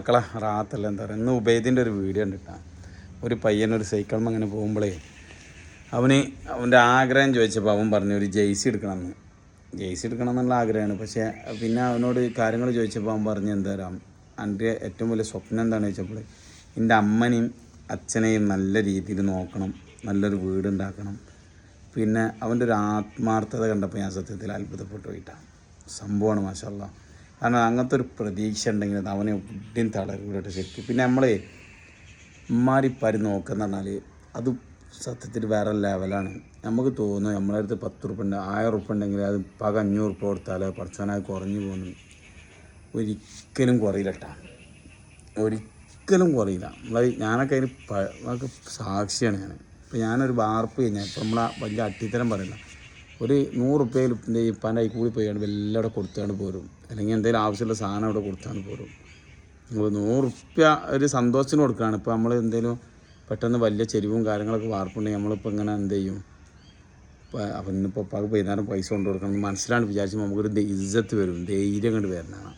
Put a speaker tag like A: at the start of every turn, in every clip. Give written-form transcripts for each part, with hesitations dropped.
A: മക്കളെ റാത്തല്ല എന്താ പറയുക, ഇന്ന് ഉബൈദിൻ്റെ ഒരു വീഡിയോ കണ്ടിട്ടാ. ഒരു പയ്യൻ ഒരു സൈക്കിളിൽ അങ്ങനെ പോകുമ്പോഴേ അവൻ്റെ ആഗ്രഹം ചോദിച്ചപ്പോൾ അവൻ പറഞ്ഞു ഒരു ജെയ്സി എടുക്കണമെന്ന്. ജെയ്സി എടുക്കണം എന്നുള്ള ആഗ്രഹമാണ്. പക്ഷേ പിന്നെ അവനോട് കാര്യങ്ങൾ ചോദിച്ചപ്പോൾ അവൻ പറഞ്ഞു എന്തരാം എൻ്റെ ഏറ്റവും വലിയ സ്വപ്നം എന്താണെന്ന് ചോദിച്ചപ്പോൾ എൻ്റെ അമ്മനെയും അച്ഛനെയും നല്ല രീതിയിൽ നോക്കണം, നല്ലൊരു വീടുണ്ടാക്കണം. പിന്നെ അവൻ്റെ ഒരു ആത്മാർത്ഥത കണ്ടപ്പോൾ ഞാൻ സത്യത്തിൽ അത്ഭുതപ്പെട്ടു പോയിട്ടാണ്. സംഭവമാണ് മാഷാല്ലാ. കാരണം അങ്ങനത്തെ ഒരു പ്രതീക്ഷ ഉണ്ടെങ്കിൽ അത് അവനെ ഒട്ടും തളരൂടെ ശരിക്കും. പിന്നെ നമ്മളെ ഉമ്മാരിപ്പാരി നോക്കുന്ന പറഞ്ഞാൽ അത് സത്യത്തിൽ വേറെ ലെവലാണ്. നമുക്ക് തോന്നുന്നു നമ്മളെ അടുത്ത് 10 ഉറുപ്പ്യ ഉണ്ട്, 1000 ഉറുപ്പ്യ ഉണ്ടെങ്കിൽ അത് 500 ഉറുപ്പ്യ കൊടുത്താൽ പഠിച്ചവനായി കുറഞ്ഞു പോകുന്നു. ഒരിക്കലും കുറയില്ല കേട്ടോ, ഒരിക്കലും കുറയില്ല. ഞാനൊക്കെ അതിന് സാക്ഷിയാണ് ഞാൻ. ഇപ്പോൾ ഞാനൊരു വാർപ്പ് കഴിഞ്ഞാൽ ഇപ്പം നമ്മളെ വലിയ അട്ടിത്തരം പറയില്ല, ഒരു 100 ഉറുപ്പ്യയിൽ ഇപ്പാൻ്റെ കൈ കൂടി പോയാണ് എല്ലാം അവിടെ കൊടുത്താണ്ട് പോരും, അല്ലെങ്കിൽ എന്തെങ്കിലും ആവശ്യമുള്ള സാധനം അവിടെ കൊടുത്താണ്ട് പോരും. 100 ഉറുപ്പ്യ ഒരു സന്തോഷത്തിന് കൊടുക്കുകയാണ്. ഇപ്പോൾ നമ്മൾ എന്തെങ്കിലും പെട്ടെന്ന് വലിയ ചെരിവും കാര്യങ്ങളൊക്കെ വാർപ്പുണ്ടെങ്കിൽ നമ്മളിപ്പോൾ ഇങ്ങനെ എന്ത് ചെയ്യും, അപ്പം ഇന്നിപ്പോൾ ഉപ്പാക്ക് വൈകുന്നേരം പൈസ കൊണ്ടു കൊടുക്കണം മനസ്സിലാണ് വിചാരിച്ചുമ്പോൾ നമുക്കൊരു ഇജ്ജത്ത് വരും, ധൈര്യം കണ്ട് വരുന്നതാണ്.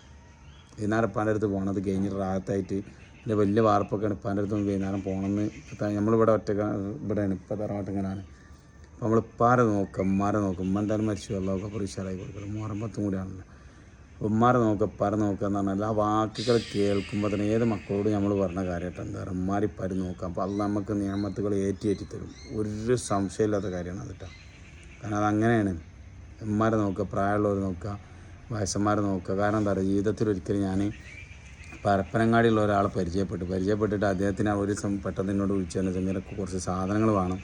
A: വൈകുന്നേരം ഉപ്പാൻ്റെ അടുത്ത് പോകണത് കഴിഞ്ഞിട്ട് റാഹത്തായിട്ട് എൻ്റെ വലിയ വാർപ്പൊക്കെയാണ് ഉപ്പാൻ്റെ അടുത്ത് വൈകുന്നേരം പോകണമെന്ന്. നമ്മളിവിടെ ഇവിടെയാണ് ഇപ്പോൾ തറവാട്ടിങ്ങനാണ്. അപ്പോൾ നമ്മൾ ഉപ്പാരെ നോക്കുക, ഉമ്മാരെ നോക്കുക. ഉമ്മ എന്തായാലും മരിച്ചു, വെള്ളമൊക്കെ പരീക്ഷയിലായി കൊടുക്കണം. മുഹറം 10 കൂടിയാണല്ലോ. ഉമ്മാരെ നോക്കുക, ഉപ്പാരെ നോക്കുക എന്ന് പറഞ്ഞാൽ ആ വാക്കുകൾ കേൾക്കുമ്പോൾ തന്നെ ഏത് മക്കളോട് നമ്മൾ പറഞ്ഞ കാര്യമായിട്ട് എന്താ പറയുക, ഉമ്മാരിപ്പാര് നോക്കുക. അപ്പോൾ അത് നമുക്ക് നിയമത്തുകൾ ഏറ്റി തരും. ഒരു സംശയമില്ലാത്ത കാര്യമാണ് അത് കേട്ടോ. കാരണം അതങ്ങനെയാണ്. ഉമ്മാരെ നോക്കുക, പ്രായമുള്ളവർ നോക്കുക, വയസ്സന്മാരെ നോക്കുക. കാരണം എന്താ പറയുക, ജീവിതത്തിൽ ഒരിക്കലും ഞാൻ പരപ്പനങ്ങാടിയുള്ള ഒരാളെ പരിചയപ്പെട്ടിട്ട് അദ്ദേഹത്തിന് ഒരു ദിവസം പെട്ടെന്ന് എന്നോട് വിളിച്ചു തന്നെ ചെങ്ങനൊക്കെ കുറച്ച് സാധനങ്ങൾ വേണം.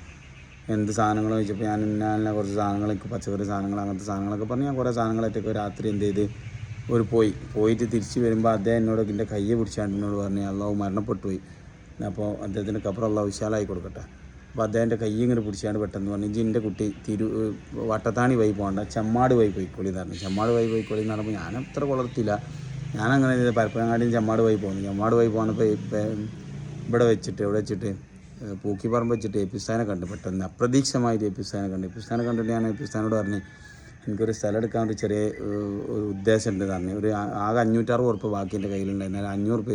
A: എന്ത് സാധനങ്ങൾ ചോദിച്ചപ്പോൾ ഞാൻ ഇന്ന കുറച്ച് സാധനങ്ങൾ, പച്ചക്കറി സാധനങ്ങൾ, അങ്ങനത്തെ സാധനങ്ങളൊക്കെ പറഞ്ഞ് ഞാൻ കുറേ സാധനങ്ങളായിട്ടൊക്കെ രാത്രി എന്ത് ചെയ്ത് പോയിട്ട് തിരിച്ച് വരുമ്പോൾ അദ്ദേഹം എന്നോട് എൻ്റെ കയ്യെ പിടിച്ചാണ്ട് എന്നോട് പറഞ്ഞു അള്ളാഹു മരണപ്പെട്ടു പോയി, അപ്പോൾ അദ്ദേഹത്തിൻ്റെ ഖബർ അള്ളാഹു വിശാലായി കൊടുക്കട്ടെ. അപ്പോൾ അദ്ദേഹത്തിൻ്റെ കയ്യെ ഇങ്ങനെ പിടിച്ചാണ്ട് പെട്ടെന്ന് പറഞ്ഞു ഇഞ്ചി എൻ്റെ കുട്ടി വട്ടത്താണി വഴി പോകണ്ട, ചെമ്മാട് വഴി പോയിക്കോളി എന്ന് പറഞ്ഞു. ചെമ്മാട് വഴി പോയിക്കോളി എന്ന് പറഞ്ഞപ്പോൾ ഞാൻ അത്ര വളർത്തില്ല. ഞാനങ്ങനെ പരപ്പനങ്ങാടിയും ചെമ്മാട് വഴി പോകുന്നു. ചെമ്മാട് വഴി പോകുന്നപ്പോൾ ഇവിടെ വെച്ചിട്ട് പൂക്കിപ്പറമ്പ് വെച്ചിട്ട് എപ്പിസ്ഥാനെ കണ്ടു. പെട്ടെന്ന് അപ്രതീക്ഷിതമായിട്ട് എപ്പിസ്ഥാനെ കണ്ടിട്ട് ഞാൻ എപ്പിസ്ഥാനോട് പറഞ്ഞു എനിക്കൊരു സ്ഥലം എടുക്കാൻ ഒരു ചെറിയ ഒരു ഉദ്ദേശം ഉണ്ട് പറഞ്ഞു. ഒരു ആകെ 560 ഉറുപ്പ്യ ബാക്കി എൻ്റെ കയ്യിലുണ്ടായിരുന്നു. 500 ഉറുപ്പ്യ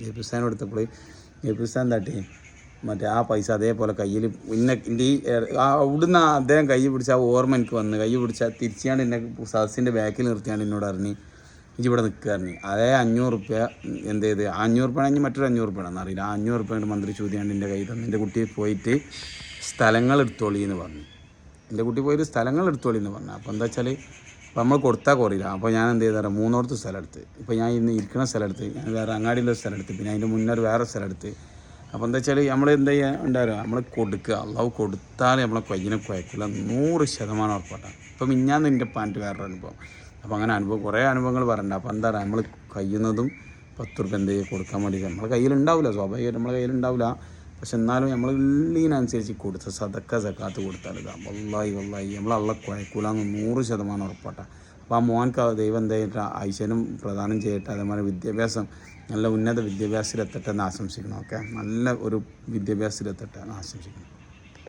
A: എപ്പിസ്ഥാനം എടുത്തപ്പോൾ എപ്പിസ്ഥാൻ തട്ടി മറ്റേ ആ പൈസ അതേപോലെ കയ്യിൽ എൻ്റെ അവിടുന്ന് അദ്ദേഹം കൈ പിടിച്ച ആ ഓർമ്മ എനിക്ക് വന്ന് കൈ പിടിച്ചാൽ തിരിച്ചാണ്ട് എന്നെ സദസ്സിൻ്റെ ബാക്കിൽ നിർത്തിയാണ്ട് എന്നോട് അറിഞ്ഞ് ഇവിടെ നിൽക്കുകയായിരുന്നു. അതേ 500 ഉറുപ്പ്യ എന്ത് ചെയ്ത് 500 ഉറുപ്പ്യ ആണെങ്കിൽ മറ്റൊരു 500 ഉറുപ്പ്യ എന്നറിയില്ല. 500 ഉറുപ്പ്യ മന്ത്രി ചോദിക്കാണ്ട് എൻ്റെ കയ്യിൽ തന്നു. എൻ്റെ കുട്ടി പോയിട്ട് സ്ഥലങ്ങൾ എടുത്തോളി എന്ന് പറഞ്ഞു. അപ്പോൾ എന്താ വെച്ചാൽ അപ്പോൾ നമ്മൾ കൊടുത്താൽ കുറയില്ല. അപ്പോൾ ഞാൻ എന്ത് ചെയ്താൽ 3 സ്ഥലം എടുത്ത്, ഇപ്പോൾ ഞാൻ ഇന്ന് ഇരിക്കുന്ന സ്ഥലം എടുത്ത്, ഞാൻ വേറെ അങ്ങാടിയിലൊരു സ്ഥലം എടുത്ത്, പിന്നെ അതിൻ്റെ മുന്നേ വേറെ സ്ഥലം എടുത്ത്. അപ്പോൾ എന്താ വെച്ചാൽ നമ്മൾ എന്താ ചെയ്യുക ഉണ്ടാവുക, നമ്മൾ കൊടുക്കുക. അള്ളാഹു കൊടുത്താൽ നമ്മളെ കയ്യിനെ കുഴക്കില്ല, 100% ഉറപ്പാട്ടാണ്. ഇപ്പം മിഞ്ഞാന്ന് എൻ്റെ പാൻറ്റ് വേറൊരു അനുഭവം. അപ്പോൾ അങ്ങനെ കുറേ അനുഭവങ്ങൾ പറയണ്ട. അപ്പോൾ എന്താ പറയുക, നമ്മൾ കഴിയുന്നതും 10 ഉറുപ്പ്യ എന്ത് ചെയ്യുക കൊടുക്കാൻ വേണ്ടി നമ്മളെ കയ്യിലുണ്ടാവില്ല, സ്വാഭാവികമായിട്ട് നമ്മളെ കയ്യിലുണ്ടാവില്ല. പക്ഷെ എന്നാലും നമ്മൾ ഉള്ളതിനനുസരിച്ച് കൊടുത്ത് സക്കാത്ത് കൊടുത്താൽ ഇതാ വല്ലാഹി നമ്മൾ അള്ള കുഴക്കൂലെന്ന് 100% ഉറപ്പാട്ടാണ്. അപ്പോൾ ആ മോൻക്ക് ദൈവം എന്തായിട്ട് ഐശ്വര്യം പ്രദാനം ചെയ്യട്ടെ, അതേമാതിരി വിദ്യാഭ്യാസം നല്ല ഉന്നത വിദ്യാഭ്യാസത്തിലെത്തട്ടെ എന്ന് ആശംസിക്കണം. ഓക്കെ, നല്ല ഒരു വിദ്യാഭ്യാസത്തിലെത്തട്ടെ എന്ന് ആശംസിക്കണം.